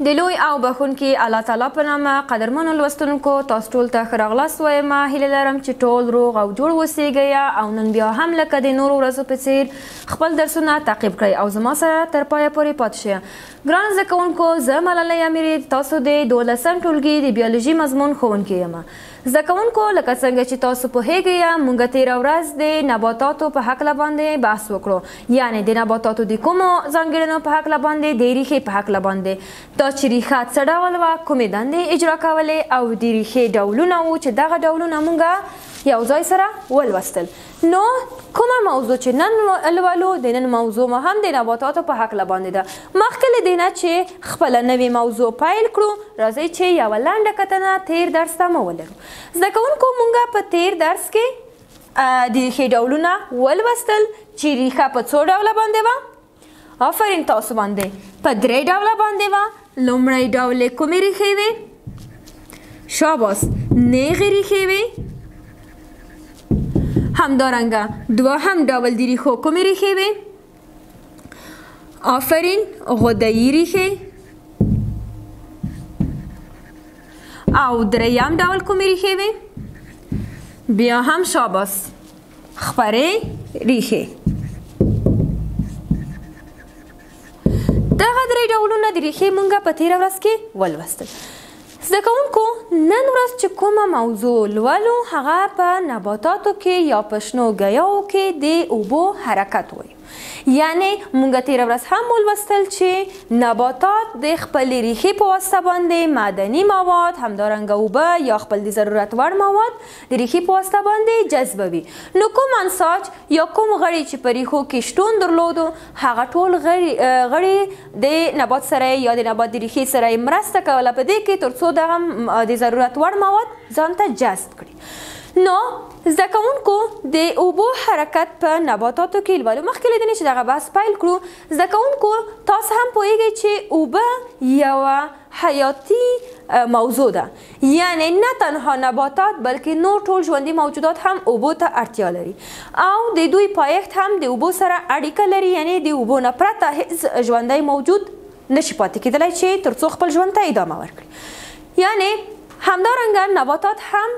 د لوی او بخونکي الله تعالی په نامه قدرمنو لوستونکو تاسو ټول ته ښه راغلاست وایم. هیله لرم چې ټول روغ او جوړ اوسیږئ او نن بیا هم لکه د نورو ورځو په څیر خپل درسونه تعقیب کړئ او زما سره تر پایه پورې پاتې شئ. ګران زده کوونکو، زه ملالۍ امیري تاسو د 12م ټولګي د بیولوژي مضمون ښوونکې یم. زده کوونکو، لکه څنګه چې تاسو پوهیږئ موږ تېره ورځ د نباتاتو په هکله باندې بحث وکړو، یعنې د نباتاتو د کومو ځانګړنو په هکله باندې، د ریښې په هکله باندې، دا چې ریښه څه ډول وه، کومې دندې اجرا کولې او د ریښې ډولونه وو چې دغه ډولونه موږ یو ځای سره ولوستل. نو کومه موضوع چې نن لولو، د نن موضوع مو هم د نباتاتو په هکله باندې ده. مخکې له دې نه چې خپله نوې موضوع پیل کړو، راځئ چې یوه لنډه کتنه تېر درس ته مو ولرو. زده کوونکو، موږ په تېر درس کې د ریښې ډولونه ولوستل چې ریښه په څو ډوله باندې وه. آفرین تاسو باندې په 3 ډوله باندې وه. لومړی ډول یې کومې ریښې وې؟ شاباس، نیغې ریښې وې. همدارنګه دوهم ډول د ریښو کومې ریښې وې؟ آفرین، غدهیي ریښې. او دریم ډول کومې ریښې وې؟ بیا هم شاباس، خپرې ریښې. دغه 3 ډولونه د ریښې مونږ په تېره ورځ کې ولوستل. زده کوونکو، نن ورځ چې کومه موضوع لولو هغه په نباتاتو کې یا په شنو ګیاوو کې د اوبو حرکت وایي. یعنی مونږ تېره ورځ هم ولوستل چې نباتات د خپلې ریښې په واسطه باندې معدني مواد، همدارنګه اوبه یا خپل د ضرورت وړ مواد د ریښې په واسطه باندې جذبوي. نو کوم انساج یا کوم غړي چې په ریښو کې شتون درلودو، هغه ټول غړي د نبات سره یا د نبات د ریښې سره مرسته کوله په دې کې تر څو دغه د ضرورت وړ مواد ځان ته جذب کړي. نو زده کوونکو، د اوبو حرکت په نباتاتو کې لولو. مخکې له دې چې دغه بحث پیل کړو، زده کوونکو تاسو هم پوهیږئ چې اوبه یوه حیاتي موضوع ده. یعنی نه تنها نباتات بلکې نور ټول ژوندي موجودات هم اوبو ته اړتیا لري او د دوی پایښت هم د اوبو سره اړیکه لري. یعنی د اوبو نه پرته هیڅ ژوندی موجود نشي پاتې کېدلی چې تر څو خپل ژوند ته ادامه ورکړي. یعنی همدارنګه نباتات هم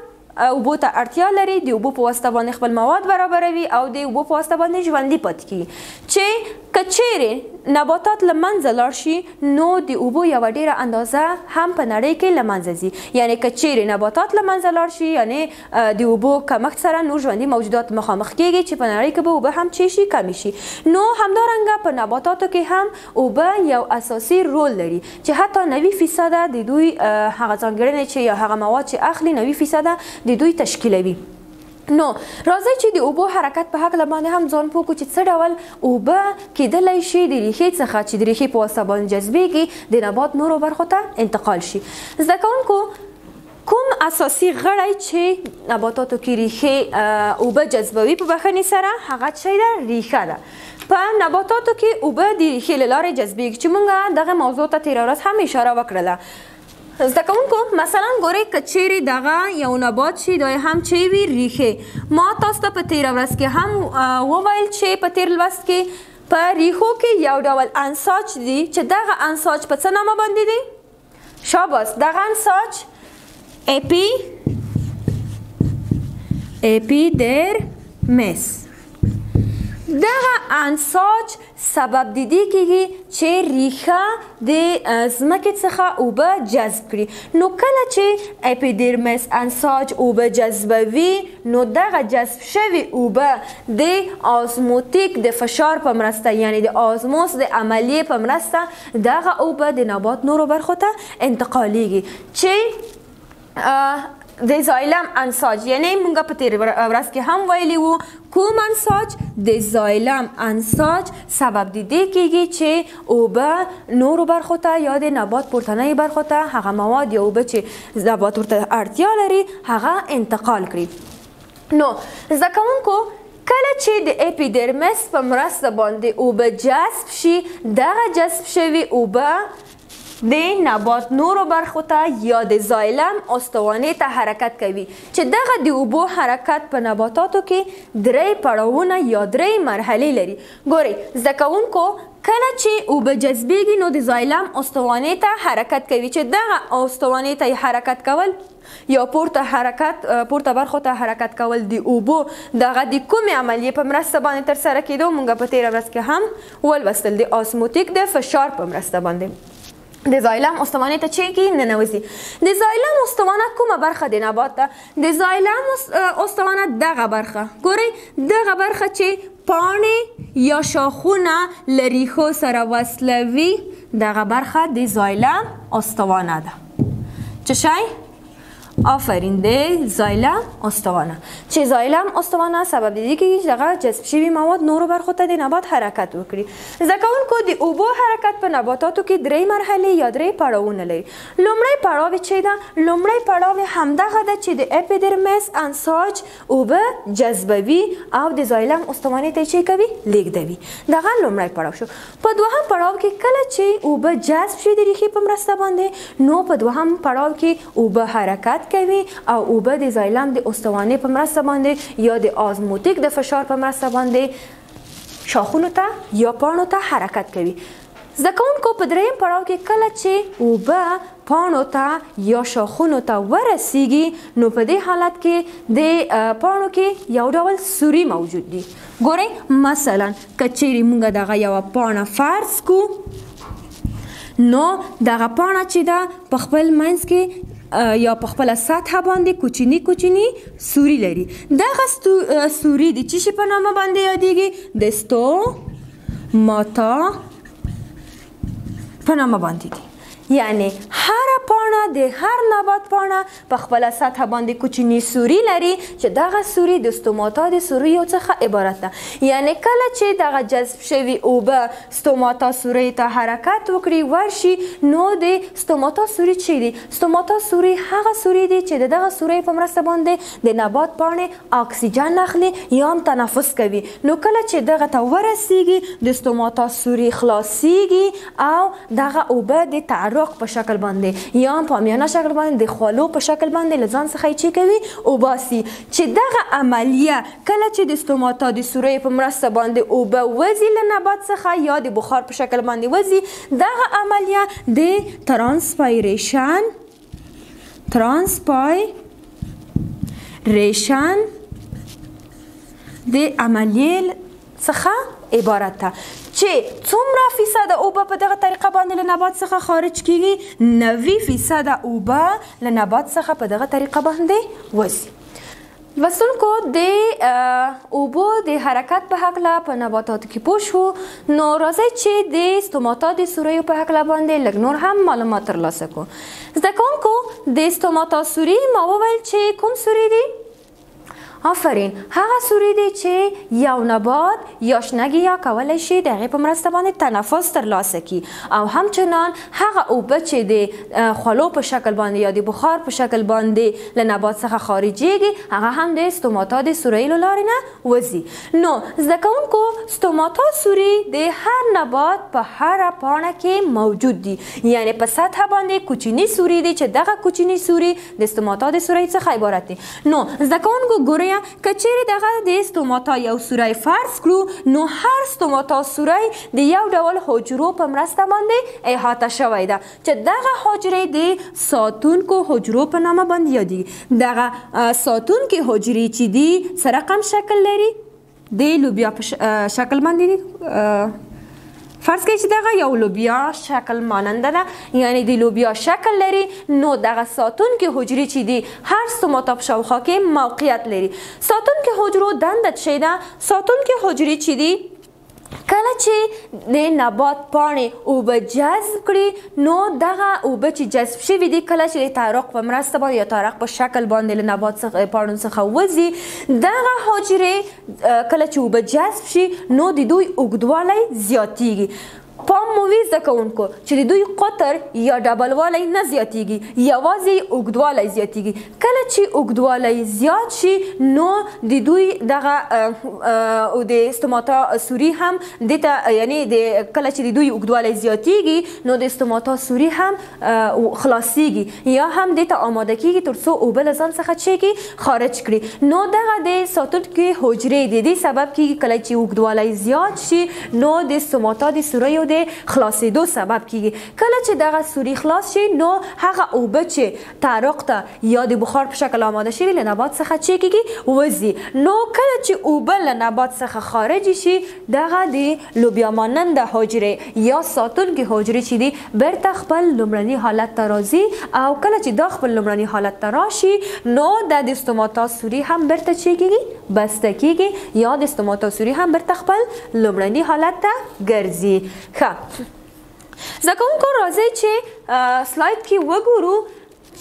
اوبو ته اړتیا لري، د اوبو په واسطه باندې خپل مواد برابروي او د اوبو په واسطه باندې ژوندي پاتې کیږي. چې که چیرې نباتات له منځه لاړ شي نو د اوبو یوه ډیره اندازه هم په نړۍ کې له منځه ځي. یعنی که چیرې نباتات له منځه لاړ شي، یعنی د اوبو کمښت سره نور ژوندي موجودات مخامخ کیږي چې په نړۍ کې به اوبه هم چی شي، کمی شي. نو همدارنګه په نباتاتو کې هم اوبه یو اساسي رول لري چې حتی 90% د دوی هغه ځانګړنې چې یا هغه مواد چې اخلي 90% د دوی تشکیلوي. نو راځئ چې د اوبو حرکت په هکله باندې هم ځان پوه کړو چې څه ډول اوبه کیدلی شي د ریښې څخه چې د ریښې په واسطه باندې جذبیږي د نبات نورو برخو ته انتقال شي. زده کوونکو، کوم اساسي غړی چې نباتاتو کې ریښې اوبه جذبوي په بخښنې سره، هغه شی ده ریښه ده. په نباتاتو کې اوبه د ریښې له لارې جذبیږي چې موږ دغه موضوع ته تېره ورځ هم اشاره وکړله. زده کوونکو، مثلا ګورئ که چیرې دغه یو نبات شي، دا هم چې وي ریښې. ما تاسو ته په تېره ورځ کې هم وویل چې په تېر لوست کې په ریښو کې یو ډول انساج دی چې دغه انساج په څه نامه باندې دی؟ شاباس، دغه انساج اپیډرمس. دغه انساج سبب د دې کېږي چې ریښه د ځمکې څخه اوبه جذب کړي. نو کله چې اپیډرمس انساج اوبه جذبوي نو دغه جذب شوي اوبه د آزموتیک د فشار په مرسته، یعنی د آزموس د عملیې په مرسته دغه اوبه د نبات نورو برخو ته انتقالیږي. چې د زایلم انساج، یعنی موږ په تېره ورځ کې هم ویلي وو کوم انساج؟ د زایلم انساج سبب د دې کېږي چې اوبه نورو برخو ته یا د نبات پورتنۍ برخو ته هغه مواد یا اوبه چې نبات ورته اړتیا لري هغه انتقال کړي. نو زده کوونکو، کله چې د اپیډرمس په مرسته باندې اوبه جذب شي، دغه جذب شوي اوبه د نبات نورو برخو ته یا د زایلم استوانې ته حرکت کوي چې دغه د اوبو حرکت په نباتاتو کې 3 پړاوونه یا 3 مرحلې لري. ګورئ زده کوونکو کله چې اوبه جذبیږي نو د زایلم استوانې ته حرکت کوي چې دغه استوانې ته حرکت کول یا پورته برخو ته حرکت کول د اوبو دغه د کومې عملیې په مرسته باندې ترسره کېدو موږ په تېره ورځ کې هم ولوستل د آسموتیک د فشار په مرسته باندې د زایلم استوانې ته چې کې ننوځي. د زایلم استوانه کومه برخه د نبات ده؟ د زایلم استوانه دغه برخه ګورئ دغه برخه چې پاڼې یا شاخونه له ریښو سره وصلوي دغه برخه د زایلم استوانه ده. څه شی؟ آفرین د زایلم استوانه چې زایلم استوانه سبب دی که دغه جذب شوي مواد نورو برخو ته د نبات حرکت وکړي. زده کوونکو د اوبو حرکت په نباتاتو کې 3 مرحلې یا 3 پړاوونه لري. لومړی پړاو چې ده لومړی پړاو همدغه ده چې د اپیدرمیس انساج اوبه جذبوي او د زایلم استوانې ته چې کوي لیږدوي. دغه لومړی پړاو شو. په دوهم پړاو کې کله چې اوبه جذب شي د ریښې په مرسته باندې نو په دوهم پړاو کې اوبه حرکت کوي او اوبه د زایلم د استوانې په مرسته باندې یا د آزموتیک د فشار په مرسته باندې شاخونو ته یا پاڼو ته حرکت کوي. زده کوونکو په 3م پړاو کې کله چې اوبه پاڼو ته یا شاخونو ته ورسیږي نو په دې حالت کې د پاڼو کې یو ډول سوري موجود دي. ګورئ مثلا که چیرې موږ دغه یوه پاڼه فرض کو نو دغه پاڼه چې ده په خپل منځ کې یا په خپله سطحه باندې کوچني سوري لري. دغه سوري د څه شي په نامه باندې یادیږي؟ د ستوماتا په نامه باندې دي. یعنی هر پاڼه د هر نبات پاڼه په خپله سطحه باندې کوچني سوري لري چې دغه سوري د ستوماتا د سوریو څخه عبارت ده. یعنی کله چې دغه جذب شوي اوبه ستوماتا سوري ته حرکت وکړي ورشي نو د ستوماتا سوري چې دي ستوماتا سوري هغه سوري دي چې د دغه سوري په مرسته باندې د نبات پاڼې اکسیجن اخلي یا هم تنفس کوي. نو کله چې دغه ته ورسیږي د ستوماتا سوري خلاصیږي او دغه اوبه د تعرق په شکل باندې یا په میانه شکل باندې د خولو په شکل باندې له ځان څخه یې کوي وباسي. چې دغه عملیه کله چې د ستوماتا د سوري په مرسته باندې اوبه وځي له نبات څخه یا د بخار په شکل باندې وځي دغه عملیه د ترانسپایریشن د عملیې څخه عبارت ده چې څومره فیصد اوبه په دغه طریقه باندې له نبات څخه خارج کیږي 90% اوبه له نبات څخه په دغه طریقه باندې وځي. لوستونکو د اوبو د حرکت په هکله په نباتاتو کې پوه شو نو راځئ چې د ستوماتا د سوریو په هکله باندې لږ نور هم معلومات ترلاسه کړو. زده کوونکو د ستوماتا سوري ما وویل چې کوم سوري دي؟ آفرین هغه سوري دی چې یو نبات یا شنګي یا کولی شي د هغې په مرسته باندې تنفس ترلاسه کړي او همچنان هغه اوبه چې د خولو په شکل باندې یا د بخار په شکل باندې له نبات څخه خارجیږي هغه هم د ستوماتا د سوري له لارې نه وځي. نو زده کوونکو ستوماتا سوري د هر نبات په هره پاڼه کې موجود دي. یعنی په سطحه باندې کوچني سوري دي چې دغه کوچني سوري د ستوماتا د سوري څخه عبارت دي. نو زده کوونکو ګورئ که چیرې دغه د ستوماتا یو سوری فرض کړو نو هر ستوماتا سوری د یو ډول حجرو په مرسته باندې احاطه شوی ده چې دغه حجرې د ساتونکو حجرو په نامه باندې یادیږي. دغه ساتونکي حجرې چې دي څه رقم شکل لري؟ د لوبیا په شکل باندې دي. فرض کړئ چې دغه یو لوبیا شکل ماننده ده یعنی د لوبیا شکل لري نو دغه ساتونکي حجرې چې دي هر ستوماتا په شاوخوا کې موقعیت لري. ساتونکي حجرو دنده څه ده؟ ساتونکي حجرې چې دي کله چې د نبات پاڼې اوبه جذب کړي نو دغه اوبه چې جذب شوي دي کله چې د تعرق په مرسته باندې یا تعرق په شکل باندې له نبات څخه پاڼو څخه وځي دغه حجرې کله چې اوبه جذب شي نو د دوی اوږدوالی زیاتیږي. پام مو وی زده کوونکو چې د دوی قطر یا ډبلوالی نه زیاتیږي، یوازې اوږدوالی زیاتیږي. کله چې اوږدوالی زیات شي نو د دوی دغه د استوماتا سوري هم دته یعنی کله چې د دوی اوږدوالی زیاتیږي نو د استوماتا سوري هم خلاصیږي یا هم دته آماده کیږي تر څو اوبه له ځان څخه چیږي خارج کړي. نو دغه د ساتونکي حجرې د دې سبب کیږي کله چې اوږدوالی زیات شي نو د استوماتا د سوریو د خلاصېدو سبب کیږي. کله چې دغه سوري خلاص شي نو هغه اوبه چې تعرق ته یا د بخار په شکل آماده شوي له نبات څخه چې کیږي وځي. نو کله چې اوبه له نبات څخه خارج شي دغه د لوبیا ماننده حجرې یا ساتونکي حجرې چې دي بیرته خپل لومړني حالت ته راځي او کله چې دا خپل لومړني حالت ته راشي نو د استوماتا سوري هم بیرته چې کیږي بسته کیږي یا د استوماتا سوري هم بیرته خپل لومړني حالت ته ګرځي. ښه زده کوونکو راځئ چې سلاید کې وګورو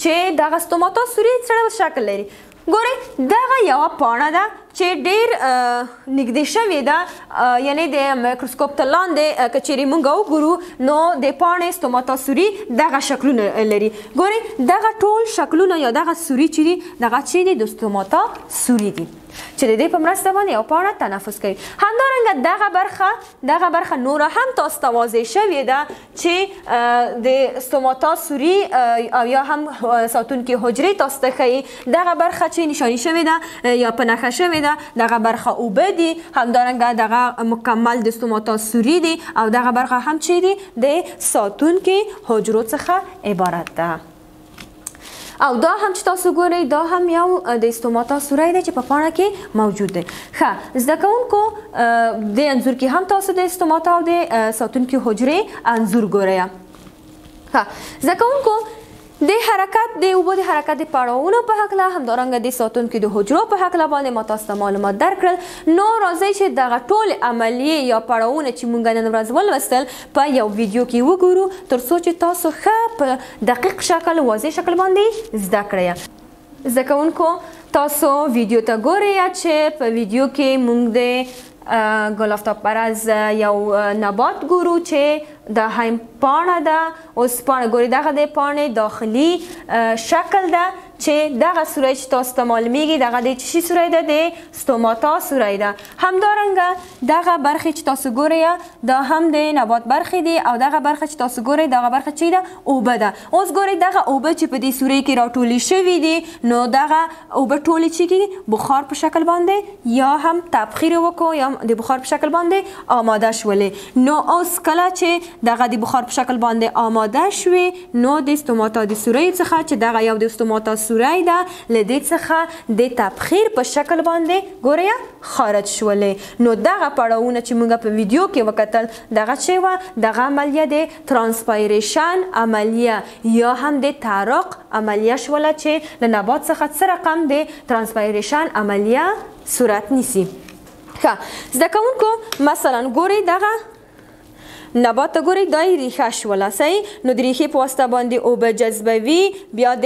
چې دغه استوماتا سوري څه ډول شکل لري. ګورئ دغه یوه پاڼه ده چې ډېر نږدې شوې ده یعنی د میکروسکوپ ته لاندې که چیرې موږ وګورو نو د پاڼې استوماتا سوري دغه شکلونه لري. ګورئ دغه ټول شکلونه یا دغه سوري چې دي دغه چې دي د استوماتا سوري دي چې د دې په مرسته باندې یو پاڼه تنفس کوي. همدارنګه دغه برخه نوره هم تاسو ته واضح شوې ده چې د استوماتا سوري او یا هم ساتونکي حجرې تاسو ته ښیي. دغه برخه چې نشاني شوې ده یا په نښه شوې ده دغه برخه اوبه دي، همدارنګه دغه مکمل د استوماتا سوري دي او دغه برخه هم چې دي د ساتونکي حجرو څخه عبارت ده. او دا هم چې تاسو ګورئ دا هم یو د استوماتا سوری دی چې په پاڼه کې موجود دی. ښه زده کوونکو د انځور کې هم تاسو د استوماتا او د ساتونکي حجرې انځور ګورئ. ښه زده کوونکو د حرکت د اوبو د حرکت د پړاوونو په هکله همدارنګه د ساتونکي د حجرو په هکله باندې ما تاسو ته معلومات درکړل. نو راځئ چې دغه ټولې عملیې یا پړاوونه چې موږ نن ورځ ولوستل په یو ویډیو کې وګورو تر څو چې تاسو ښه په دقیق شکل واضح شکل باندې زده کړئ. زده کوونکو تاسو ویډیو ته ګورئ چې په ویډیو کې موږ د ګل آفتاب پرز یو نبات ګورو چې دا هم پاڼه ده. اوس پاڼه ګورئ دغه د پاڼې داخلي شکل ده چې دغه سوری چې تاسو ته معلومیږي دغه د څه شي سوری ده د استوماتا سوری ده. همدارنګه دغه برخې چې تاسو ګورئ دا هم د نبات برخې دي او دغه برخه چې تاسو ګورئ دغه برخه چې ده اوبه ده. اوس ګورئ دغه اوبه چې په دې سوری کې راټولې شوي دي نو دغه اوبه ټولې چې کېږي بخار په شکل باندې یا هم تبخیر وکړو یا د بخار په شکل باندې آماده شولې. نو اوس کله چې دغه د بخار په شکل باندې آماده شوې نو د استوماتا د سوری څخه چې دغه یو د استوماتا سوری ده له دې څخه د تبخیر په شکل باندې ګورئ خارج شولې. نو دغه پړاوونه چې موږ په ویډیو کې وکتل دغه چې وه دغه عملیه د ترانسپایریشن عملیه یا هم د تعرق عملیه شوله چې له نبات څخه څه رقم د ترانسپایریشن عملیه صورت نیسي. ښه زده کوونکو مثلا ګورئ دغه نبات ته ګورئ دا یې ریښه شوله صحیح. نو د ریښې په واسطه باندې اوبه جذبوي بیا د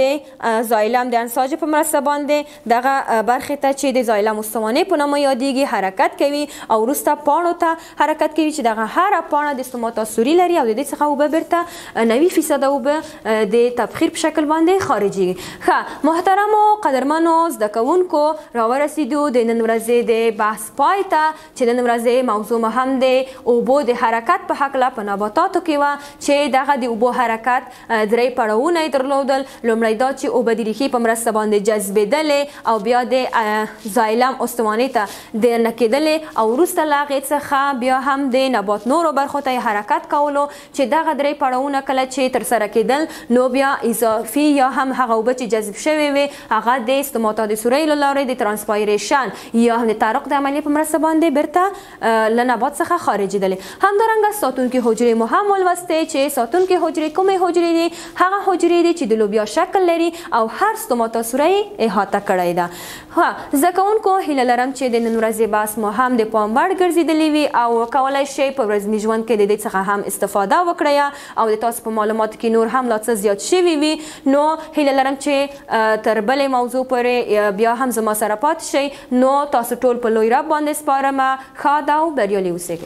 زایلم د انساج په مرسته باندې دغه برخې ته چې د زایلم استوانې په نامه یادیږي حرکت کوي او وروسته پاڼو ته حرکت کوي چې دغه هره پاڼه د استوماتا سوري لري او د دې څخه اوبه بیرته 90% اوبه د تبخیر په شکل باندې خارجیږي. ښه محترمو قدرمنو زده کوونکو راورسېدو د نن ورځې د بحث پای ته چې نن ورځې موضوع مو هم د اوبو د حرکت په په نباتاتو کې وه چې دغه د اوبو حرکت درې پړاوونه یې درلودل. لومړی دا چې اوبه د ریښې په مرسته باندې جذبېدلې او بیا د زایلم استوانې ته دننه کېدلې او وروسته له هغې څخه بیا هم د نبات نورو برخو ته یې حرکت کولو چې دغه درې پړاوونه کله چې ترسره کېدل نو بیا اضافي یا هم هغه اوبه چې جذب شوې وې هغه د استوماتا د سوری له لارې د ترانسپایریشن یا هم د تعرق د عملیې په مرسته باندې بیرته له نبات څخه خارجېدلې. همدارنګه ساتونکي حجرې مو هم ولوستې چې ساتونکي حجرې کومې حجرې دي؟ هغه حجرې دي چې د لوبیا شکل لري او هر استوماتا سوری احاطه کړی ده. ښه زده کوونکو هیله لرم چې د نن ورځې بحث مو هم د پام وړ ګرځېدلی وي او کولی شئ په ورځني ژوند کې د دې څخه هم استفاده وکړئ او د تاسو په معلوماتو کې نور هم لا څه زیات شوي وي. نو هیله لرم چې تر بلې موضوع پورې بیا هم زما سره پاتې شئ. نو تاسو ټول په لوی رب باندې سپارم. ښاد او بریالي اوسئ.